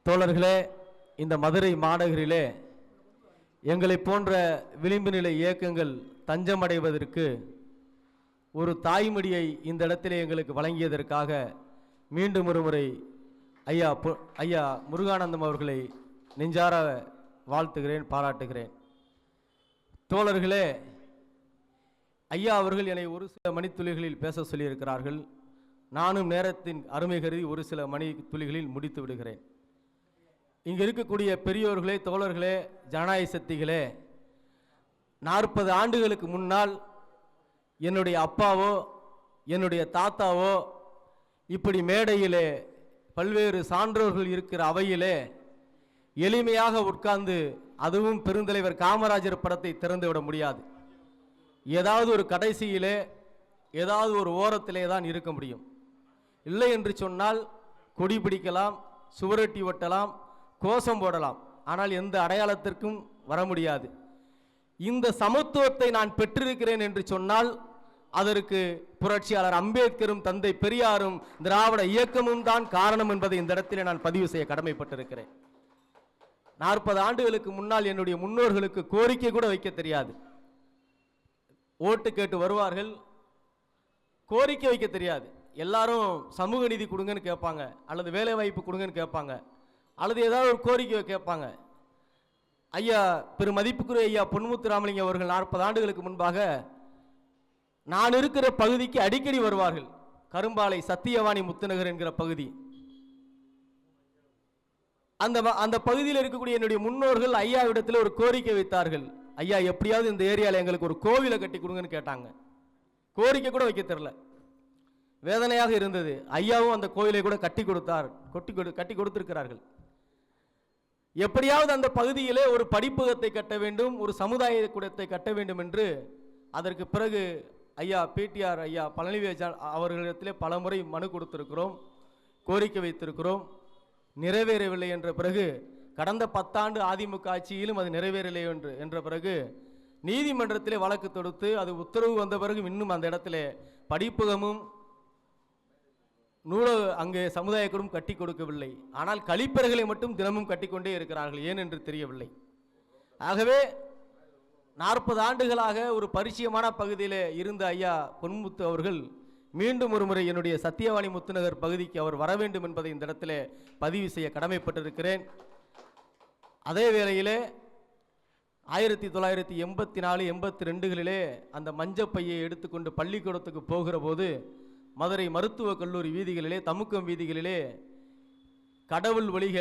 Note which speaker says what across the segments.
Speaker 1: தோழர்களே, இந்த மதுரை மாநகரிலே எங்களை போன்ற விளிம்பு நிலை இயக்கங்கள் தஞ்சமடைவதற்கு ஒரு தாய்மொழியை இந்த இடத்திலே எங்களுக்கு வழங்கியதற்காக மீண்டும் ஒரு முறை ஐயா முருகானந்தம் அவர்களை நெஞ்சார வாழ்த்துகிறேன், பாராட்டுகிறேன். தோழர்களே, ஐயா அவர்கள் என்னை ஒரு சில மணித்துளிகளில் பேச சொல்லியிருக்கிறார்கள். நானும் நேரத்தின் அருமை கருதி ஒரு சில மணித்துளிகளில் முடித்து விடுகிறேன். இங்கே இருக்கக்கூடிய பெரியோர்களே, தோழர்களே, ஜனநாயக சக்திகளே, 40 ஆண்டுகளுக்கு முன்னால் என்னுடைய அப்பாவோ என்னுடைய தாத்தாவோ இப்படி மேடையிலே பல்வேறு சான்றோர்கள் இருக்கிற அவையிலே எளிமையாக உட்கார்ந்து, அதுவும் பெருந்தலைவர் காமராஜர் படத்தை திறந்து விட முடியாது. ஏதாவது ஒரு கடைசியிலே ஏதாவது ஒரு ஓரத்திலே தான் இருக்க முடியும். இல்லை என்று சொன்னால் கொடி பிடிக்கலாம், சுவரொட்டி ஒட்டலாம், கோஷம் போடலாம், ஆனால் எந்த அடையாளத்திற்கும் வர முடியாது. இந்த சமத்துவத்தை நான் பெற்றிருக்கிறேன் என்று சொன்னால் அதற்கு புரட்சியாளர் அம்பேத்கரும் தந்தை பெரியாரும் திராவிட இயக்கமும் தான் காரணம் என்பதை இந்த இடத்திலே நான் பதிவு செய்ய கடமைப்பட்டிருக்கிறேன். 40 ஆண்டுகளுக்கு முன்னால் என்னுடைய முன்னோர்களுக்கு கோரிக்கை கூட வைக்க தெரியாது. ஓட்டு கேட்டு வருவார்கள், கோரிக்கை வைக்க தெரியாது. எல்லாரும் சமூக நீதி கொடுங்கன்னு கேட்பாங்க, அல்லது வேலை வாய்ப்பு கொடுங்கன்னு கேட்பாங்க, அல்லது ஏதாவது ஒரு கோரிக்கை கேட்பாங்க. ஐயா பெருமதிப்புக்குரிய ஐயா பொன்முத்து ராமலிங்கம் அவர்கள் 40 ஆண்டுகளுக்கு முன்பாக நான் இருக்கிற பகுதிக்கு அடிக்கடி வருவார்கள். கரும்பாலை சத்தியவாணி முத்துநகர் என்கிற பகுதி. அந்த பகுதியில் இருக்கக்கூடிய என்னுடைய முன்னோர்கள் ஐயாவிடத்தில் ஒரு கோரிக்கை வைத்தார்கள். ஐயா, எப்படியாவது இந்த ஏரியாவில் எங்களுக்கு ஒரு கோவிலை கட்டி கொடுங்கன்னு கேட்டாங்க. கோரிக்கை கூட வைக்க தெரியல. வேதனையாக இருந்தது. ஐயாவும் அந்த கோயிலை கூட கட்டி கொடுத்திருக்கிறார்கள். எப்படியாவது அந்த பகுதியிலே ஒரு படிப்பகத்தை கட்ட வேண்டும், ஒரு சமுதாய கூடத்தை கட்ட வேண்டும் என்று அதற்கு பிறகு ஐயா பிடிஆர் ஐயா பழனிவேல் அவர்களிடத்திலே பல முறை மனு கொடுத்திருக்கிறோம், கோரிக்கை வைத்திருக்கிறோம். நிறைவேறவில்லை என்ற பிறகு கடந்த 10 ஆண்டு அதிமுக ஆட்சியிலும் அது நிறைவேறவில்லை என்ற பிறகு நீதிமன்றத்திலே வழக்கு தொடுத்து அது உத்தரவு வந்த பிறகு இன்னும் அந்த இடத்திலே படிப்பகமும் அங்கே சமுதாயக்கூடம் கட்டி கொடுக்கவில்லை. ஆனால் கழிப்பறைகளை மட்டும் தினமும் கட்டிக்கொண்டே இருக்கிறார்கள். ஏன் என்று தெரியவில்லை. ஆகவே 40 ஆண்டுகளாக ஒரு பரிச்சயமான பகுதியில் இருந்த ஐயா பொன்முத்து அவர்கள் மீண்டும் ஒரு முறை என்னுடைய சத்தியவாணி முத்துநகர் பகுதிக்கு அவர் வர வேண்டும் என்பதை இந்த இடத்துல பதிவு செய்ய கடமைப்பட்டிருக்கிறேன். அதே வேளையிலே 1984, 82களிலே அந்த மஞ்சப்பையை எடுத்துக்கொண்டு பள்ளிக்கூடத்துக்கு போகிற போது மதுரை மருத்துவக் கல்லூரி வீதிகளிலே, தமுக்கம் வீதிகளிலே கடவுள் ஒழிக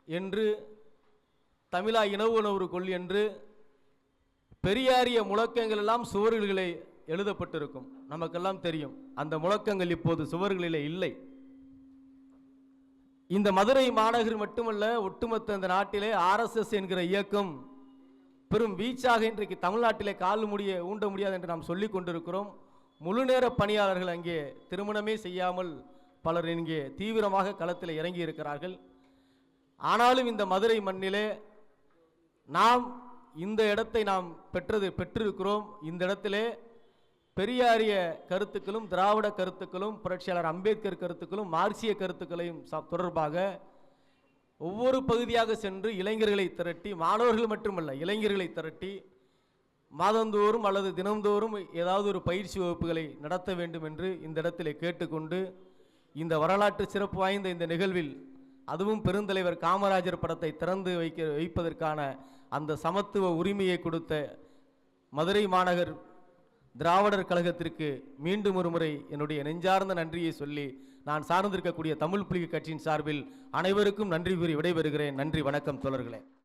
Speaker 1: என்று, தமிழா இனவுணர்வு கொள் என்று பெரியாரிய முழக்கங்கள் எல்லாம் சுவர்களிலே எழுதப்பட்டிருக்கும். நமக்கெல்லாம் தெரியும். அந்த முழக்கங்கள் இப்போது சுவர்களிலே இல்லை. இந்த மதுரை மாநகர் மட்டுமல்ல, ஒட்டுமொத்த இந்த நாட்டிலே RSS என்கிற இயக்கம் பெரும் வீச்சாக இன்றைக்கு தமிழ்நாட்டிலே ஊண்ட முடியாது என்று நாம் சொல்லிக் கொண்டிருக்கிறோம். முழு நேர பணியாளர்கள் அங்கே திருமணமே செய்யாமல் பலர் இங்கே தீவிரமாக களத்தில் இறங்கி இருக்கிறார்கள். ஆனாலும் இந்த மதுரை மண்ணிலே நாம் இந்த இடத்தை நாம் பெற்றிருக்கிறோம். இந்த இடத்திலே பெரியாரிய கருத்துக்களும், திராவிட கருத்துக்களும், புரட்சியாளர் அம்பேத்கர் கருத்துக்களும், மார்க்சிய கருத்துக்களையும் தொடர்பாக ஒவ்வொரு பகுதியாக சென்று இளைஞர்களை திரட்டி, மாணவர்கள் மட்டுமல்ல இளைஞர்களை திரட்டி மாதந்தோறும் அல்லது தினந்தோறும் ஏதாவது ஒரு பயிற்சி வகுப்புகளை நடத்த வேண்டும் என்று இந்த இடத்திலே கேட்டுக்கொண்டு, இந்த வரலாற்று சிறப்பு வாய்ந்த இந்த நிகழ்வில் அதுவும் பெருந்தலைவர் காமராஜர் படத்தை திறந்து வைப்பதற்கான அந்த சமத்துவ உரிமையை கொடுத்த மதுரை மாநகர் திராவிடர் கழகத்திற்கு மீண்டும் ஒரு முறை என்னுடைய நெஞ்சார்ந்த நன்றியை சொல்லி, நான் சார்ந்திருக்கக்கூடிய தமிழ் புலிகள் கட்சியின் சார்பில் அனைவருக்கும் நன்றி கூறி விடைபெறுகிறேன். நன்றி, வணக்கம் தோழர்களே.